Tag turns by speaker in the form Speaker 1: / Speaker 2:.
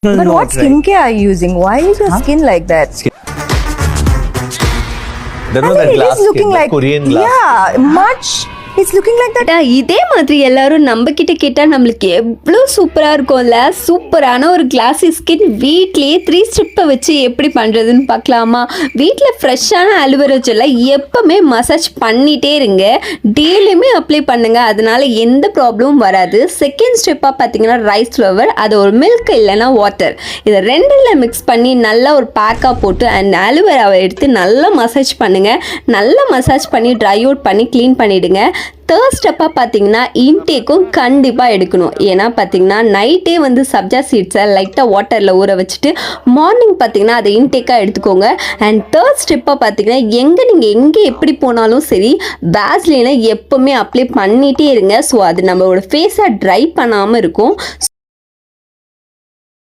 Speaker 1: But
Speaker 2: not
Speaker 1: what skincare are you using? Why is your skin like that?
Speaker 2: There was
Speaker 1: I
Speaker 2: that
Speaker 1: mean, it
Speaker 2: glass
Speaker 1: is looking
Speaker 2: skin,
Speaker 1: like
Speaker 2: the Korean glass.
Speaker 1: Yeah, much. It's looking like that.
Speaker 3: இதே மாதிரி எல்லாரும் நம்ம கிட்ட கேட்டால் நம்மளுக்கு எவ்வளோ சூப்பராக இருக்கும்ல. சூப்பரான ஒரு கிளாஸி ஸ்கின் வீட்லேயே 3 ஸ்டெப்பை வச்சு எப்படி பண்ணுறதுன்னு பார்க்கலாமா? வீட்டில் ஃப்ரெஷ்ஷான அலுவரா ஜெல்லை எப்போவுமே மசாஜ் பண்ணிகிட்டே இருங்க. டெய்லியுமே அப்ளை பண்ணுங்கள். அதனால் எந்த ப்ராப்ளமும் வராது. செகண்ட் ஸ்டெப்பாக பார்த்தீங்கன்னா ரைஸ் ஃப்ளவர், அது ஒரு மில்க் இல்லைன்னா வாட்டர், இதை ரெண்டில் மிக்ஸ் பண்ணி நல்லா ஒரு பேக்காக போட்டு அண்ட் அலுவராவை எடுத்து நல்லா மசாஜ் பண்ணுங்கள். நல்லா மசாஜ் பண்ணி ட்ரை அவுட் பண்ணி க்ளீன் பண்ணிவிடுங்க. தேர்ட் ஸ்டெப்பாக பார்த்தீங்கன்னா இன்டேக்கும் கண்டிப்பாக எடுக்கணும். ஏன்னா பார்த்தீங்கன்னா நைட்டே வந்து சப்ஜா சீட்ஸை லைட்டாக வாட்டரில் ஊற வச்சுட்டு மார்னிங் பார்த்தீங்கன்னா அதை இன்டேக்காக எடுத்துக்கோங்க. அண்ட் தேர்ட் ஸ்டெப்பாக பார்த்தீங்கன்னா நீங்கள் எங்கே எப்படி போனாலும் சரி வேஸ்லினை எப்போவுமே அப்ளை பண்ணிகிட்டே இருங்க. ஸோ அது நம்மளோட ஃபேஸை ட்ரை பண்ணாமல் இருக்கும்.